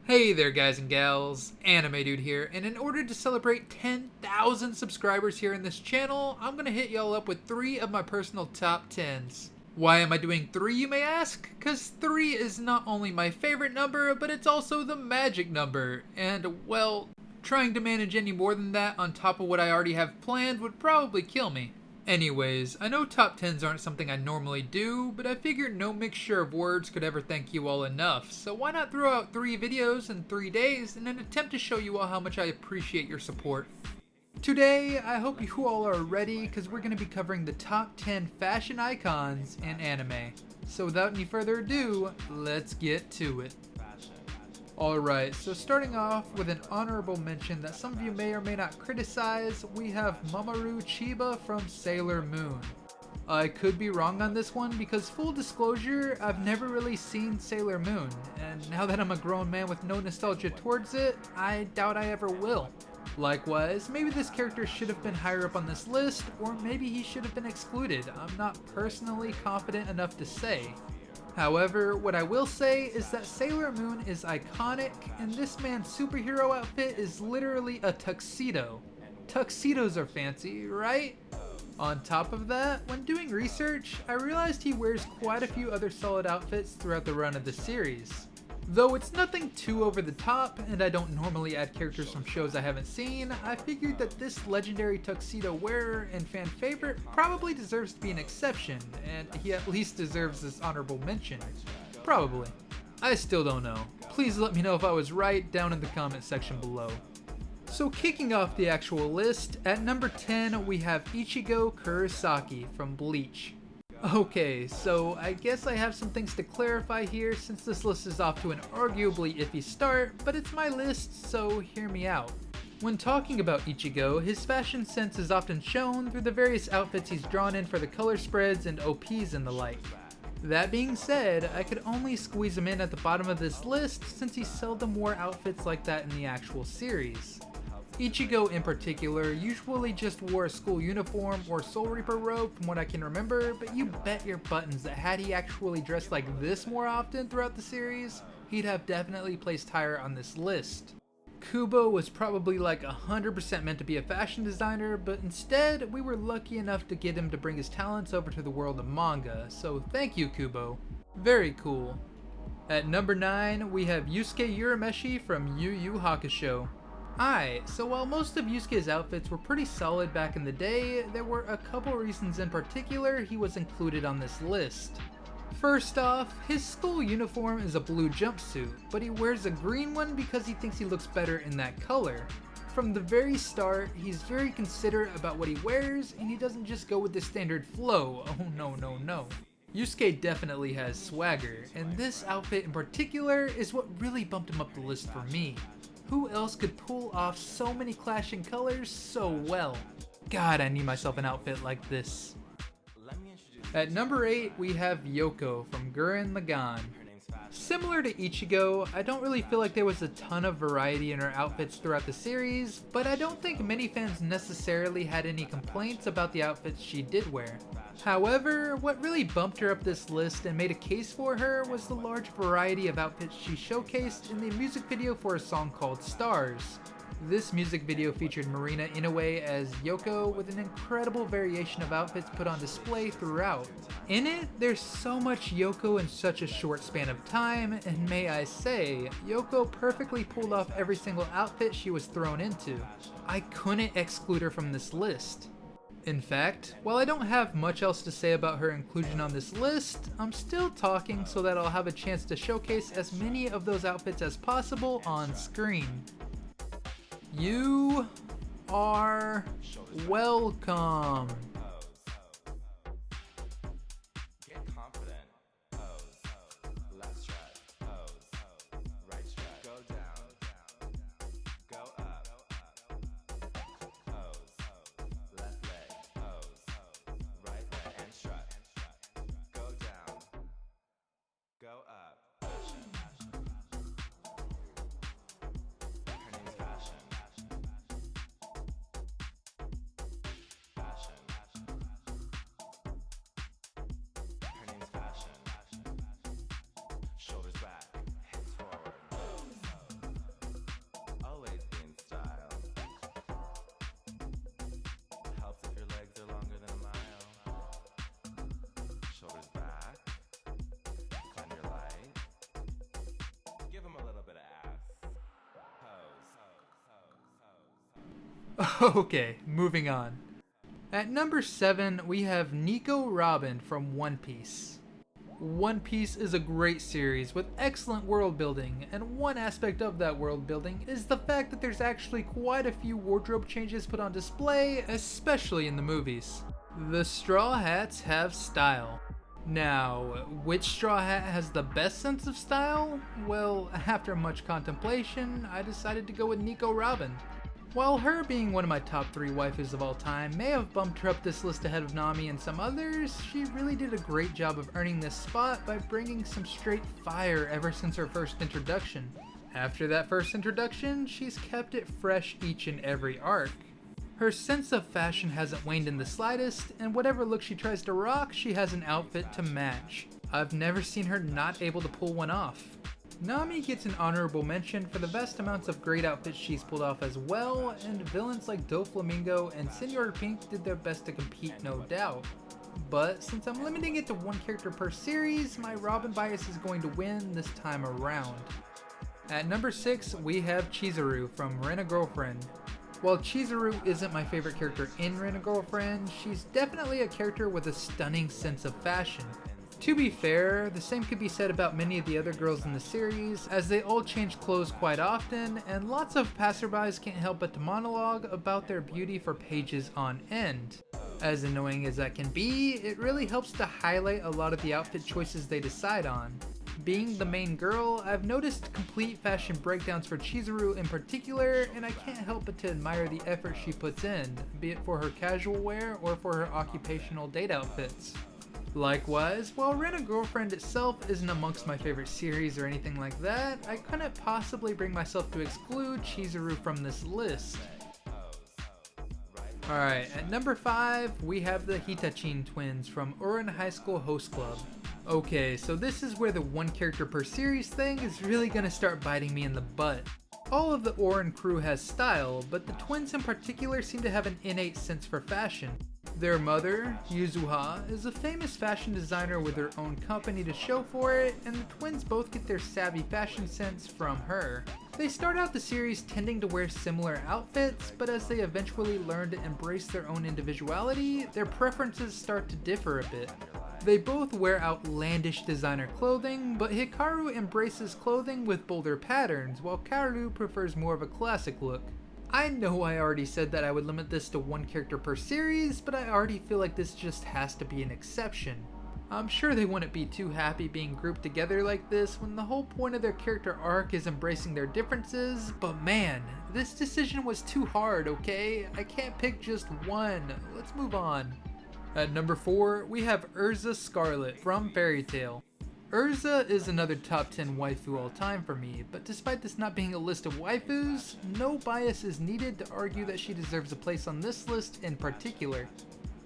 Hey there guys and gals, Anime Dude here, and in order to celebrate 10,000 subscribers here in this channel, I'm gonna hit y'all up with 3 of my personal top 10s. Why am I doing 3, you may ask? Cause 3 is not only my favorite number, but it's also the magic number, and well, trying to manage any more than that on top of what I already have planned would probably kill me. Anyways, I know top 10s aren't something I normally do, but I figured no mixture of words could ever thank you all enough, so why not throw out 3 videos in 3 days in an attempt to show you all how much I appreciate your support. Today, I hope you all are ready because we're going to be covering the top 10 fashion icons in anime. So without any further ado, let's get to it. Alright, so starting off with an honorable mention that some of you may or may not criticize, we have Mamoru Chiba from Sailor Moon. I could be wrong on this one because, full disclosure, I've never really seen Sailor Moon, and now that I'm a grown man with no nostalgia towards it, I doubt I ever will. Likewise, maybe this character should have been higher up on this list, or maybe he should have been excluded. I'm not personally confident enough to say. However, what I will say is that Sailor Moon is iconic, and this man's superhero outfit is literally a tuxedo. Tuxedos are fancy, right? On top of that, when doing research, I realized he wears quite a few other solid outfits throughout the run of the series. Though it's nothing too over the top, and I don't normally add characters from shows I haven't seen, I figured that this legendary tuxedo wearer and fan favorite probably deserves to be an exception, and he at least deserves this honorable mention. Probably. I still don't know. Please let me know if I was right down in the comment section below. So kicking off the actual list, at number 10 we have Ichigo Kurosaki from Bleach. Okay, so I guess I have some things to clarify here since this list is off to an arguably iffy start, but it's my list, so hear me out. When talking about Ichigo, his fashion sense is often shown through the various outfits he's drawn in for the color spreads and OPs and the like. That being said, I could only squeeze him in at the bottom of this list since he seldom wore outfits like that in the actual series. Ichigo in particular usually just wore a school uniform or Soul Reaper robe from what I can remember, but you bet your buttons that had he actually dressed like this more often throughout the series, he'd have definitely placed higher on this list. Kubo was probably like 100% meant to be a fashion designer, but instead we were lucky enough to get him to bring his talents over to the world of manga, so thank you Kubo. Very cool. At number 9 we have Yusuke Urameshi from Yu Yu Hakusho. So while most of Yusuke's outfits were pretty solid back in the day, there were a couple reasons in particular he was included on this list. First off, his school uniform is a blue jumpsuit, but he wears a green one because he thinks he looks better in that color. From the very start, he's very considerate about what he wears, and he doesn't just go with the standard flow. Oh no. Yusuke definitely has swagger, and this outfit in particular is what really bumped him up the list for me. Who else could pull off so many clashing colors so well? God, I need myself an outfit like this. At number 8, we have Yoko from Gurren Lagann. Similar to Ichigo, I don't really feel like there was a ton of variety in her outfits throughout the series, but I don't think many fans necessarily had any complaints about the outfits she did wear. However, what really bumped her up this list and made a case for her was the large variety of outfits she showcased in the music video for a song called Stars. This music video featured Marina Inoue as Yoko with an incredible variation of outfits put on display throughout. In it, there's so much Yoko in such a short span of time, and may I say, Yoko perfectly pulled off every single outfit she was thrown into. I couldn't exclude her from this list. In fact, while I don't have much else to say about her inclusion on this list, I'm still talking so that I'll have a chance to showcase as many of those outfits as possible on screen. You are welcome. Okay, moving on. At number 7, we have Nico Robin from One Piece. One Piece is a great series with excellent world building, and one aspect of that world building is the fact that there's actually quite a few wardrobe changes put on display, especially in the movies. The Straw Hats have style. Now, which Straw Hat has the best sense of style? Well, after much contemplation, I decided to go with Nico Robin. While her being one of my top 3 waifus of all time may have bumped her up this list ahead of Nami and some others, she really did a great job of earning this spot by bringing some straight fire ever since her first introduction. After that first introduction, she's kept it fresh each and every arc. Her sense of fashion hasn't waned in the slightest, and whatever look she tries to rock, she has an outfit to match. I've never seen her not able to pull one off. Nami gets an honorable mention for the vast amounts of great outfits she's pulled off as well, and villains like Doflamingo and Senor Pink did their best to compete, no doubt. But since I'm limiting it to one character per series, my Robin bias is going to win this time around. At number 6, we have Chizuru from Rent-a-Girlfriend. While Chizuru isn't my favorite character in Rent-a-Girlfriend, she's definitely a character with a stunning sense of fashion. To be fair, the same could be said about many of the other girls in the series, as they all change clothes quite often, and lots of passerbys can't help but to monologue about their beauty for pages on end. As annoying as that can be, it really helps to highlight a lot of the outfit choices they decide on. Being the main girl, I've noticed complete fashion breakdowns for Chizuru in particular, and I can't help but to admire the effort she puts in, be it for her casual wear or for her occupational date outfits. Likewise, while Rent-a-Girlfriend itself isn't amongst my favorite series or anything like that, I couldn't possibly bring myself to exclude Chizuru from this list. Alright, at number 5, we have the Hitachiin twins from Ouran High School Host Club. Okay, so this is where the one character per series thing is really gonna start biting me in the butt. All of the Ouran crew has style, but the twins in particular seem to have an innate sense for fashion. Their mother, Yusuha, is a famous fashion designer with her own company to show for it, and the twins both get their savvy fashion sense from her. They start out the series tending to wear similar outfits, but as they eventually learn to embrace their own individuality, their preferences start to differ a bit. They both wear outlandish designer clothing, but Hikaru embraces clothing with bolder patterns, while Kaoru prefers more of a classic look. I know I already said that I would limit this to one character per series, but I already feel like this just has to be an exception. I'm sure they wouldn't be too happy being grouped together like this when the whole point of their character arc is embracing their differences, but man, this decision was too hard, okay? I can't pick just one. Let's move on. At number 4, we have Erza Scarlet from Fairy Tail. Erza is another top 10 waifu all time for me, but despite this not being a list of waifus, no bias is needed to argue that she deserves a place on this list in particular.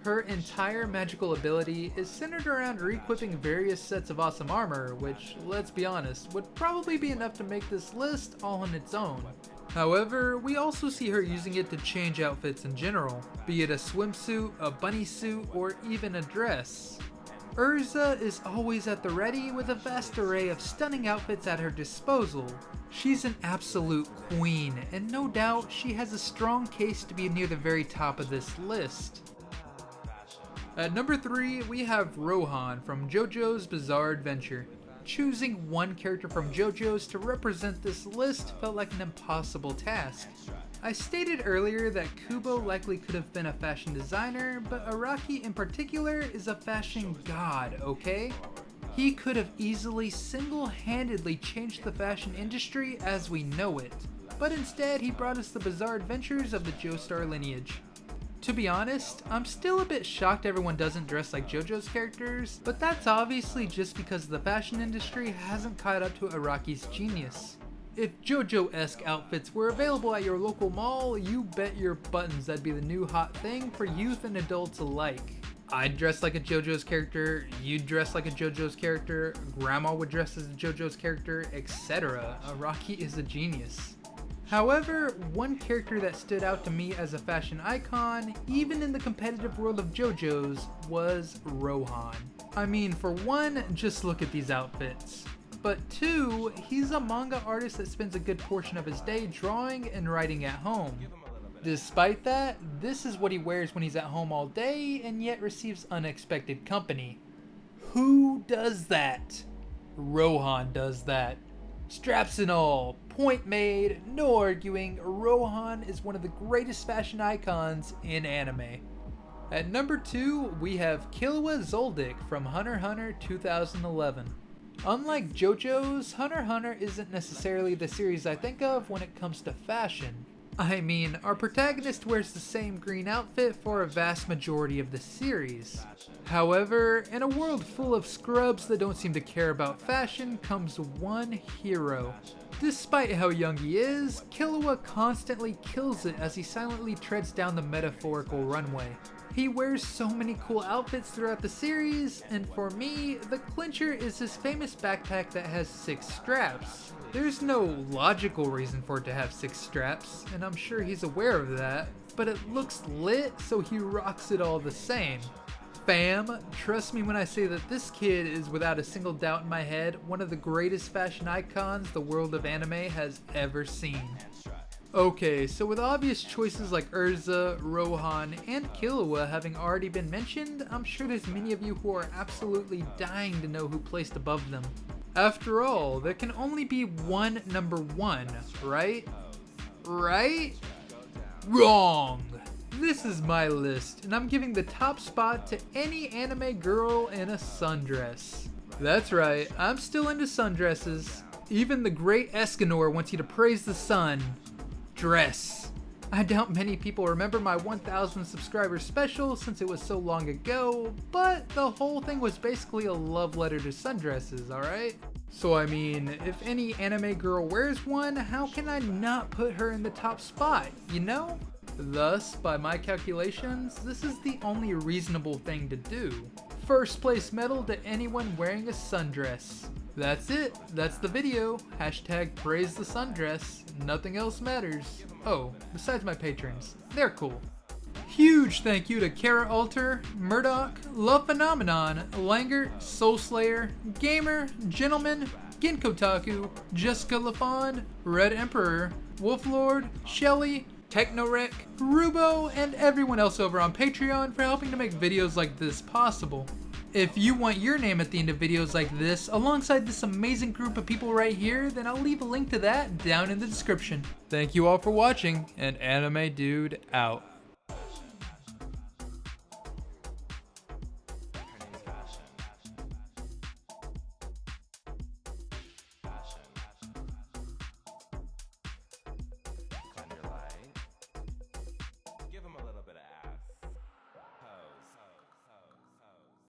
Her entire magical ability is centered around re-equipping various sets of awesome armor, which, let's be honest, would probably be enough to make this list all on its own. However, we also see her using it to change outfits in general, be it a swimsuit, a bunny suit, or even a dress. Erza is always at the ready with a vast array of stunning outfits at her disposal. She's an absolute queen, and no doubt she has a strong case to be near the very top of this list. At number 3, we have Rohan from JoJo's Bizarre Adventure. Choosing one character from JoJo's to represent this list felt like an impossible task. I stated earlier that Kubo likely could have been a fashion designer, but Araki in particular is a fashion god, okay? He could have easily single-handedly changed the fashion industry as we know it, but instead he brought us the bizarre adventures of the Joestar lineage. To be honest, I'm still a bit shocked everyone doesn't dress like JoJo's characters, but that's obviously just because the fashion industry hasn't caught up to Araki's genius. If JoJo-esque outfits were available at your local mall, you bet your buttons that'd be the new hot thing for youth and adults alike. I'd dress like a JoJo's character, you'd dress like a JoJo's character, Grandma would dress as a JoJo's character, etc. Araki is a genius. However, one character that stood out to me as a fashion icon, even in the competitive world of JoJo's, was Rohan. I mean, for one, just look at these outfits. But 2, he's a manga artist that spends a good portion of his day drawing and writing at home. Despite that, this is what he wears when he's at home all day and yet receives unexpected company. Who does that? Rohan does that. Straps and all, point made, no arguing, Rohan is one of the greatest fashion icons in anime. At number 2, we have Killua Zoldyck from Hunter x Hunter 2011. Unlike JoJo's, Hunter x Hunter isn't necessarily the series I think of when it comes to fashion. I mean, our protagonist wears the same green outfit for a vast majority of the series. However, in a world full of scrubs that don't seem to care about fashion comes one hero. Despite how young he is, Killua constantly kills it as he silently treads down the metaphorical runway. He wears so many cool outfits throughout the series, and for me, the clincher is his famous backpack that has 6 straps. There's no logical reason for it to have 6 straps, and I'm sure he's aware of that, but it looks lit, so he rocks it all the same. Fam, trust me when I say that this kid is without a single doubt in my head one of the greatest fashion icons the world of anime has ever seen. Okay, so with obvious choices like Erza, Rohan, and Killua having already been mentioned, I'm sure there's many of you who are absolutely dying to know who placed above them. After all, there can only be one number 1, right? Right? Wrong! This is my list, and I'm giving the top spot to any anime girl in a sundress. That's right, I'm still into sundresses. Even the great Escanor wants you to praise the sun. Dress. I doubt many people remember my 1000 subscriber special since it was so long ago, but the whole thing was basically a love letter to sundresses, alright? So I mean, if any anime girl wears one, how can I not put her in the top spot, you know? Thus, by my calculations, this is the only reasonable thing to do. First place medal to anyone wearing a sundress. That's it. That's the video. Hashtag praise the sundress. Nothing else matters. Oh, besides my patrons. They're cool. Huge thank you to Kara Alter, Murdoch, Love Phenomenon, Langer, Soulslayer, Gamer, Gentleman, Genkotaku, Jessica LaFond, Red Emperor, Wolflord, Shelly, Technorec, Rubo, and everyone else over on Patreon for helping to make videos like this possible. If you want your name at the end of videos like this, alongside this amazing group of people right here, then I'll leave a link to that down in the description. Thank you all for watching, and Anime Dude out.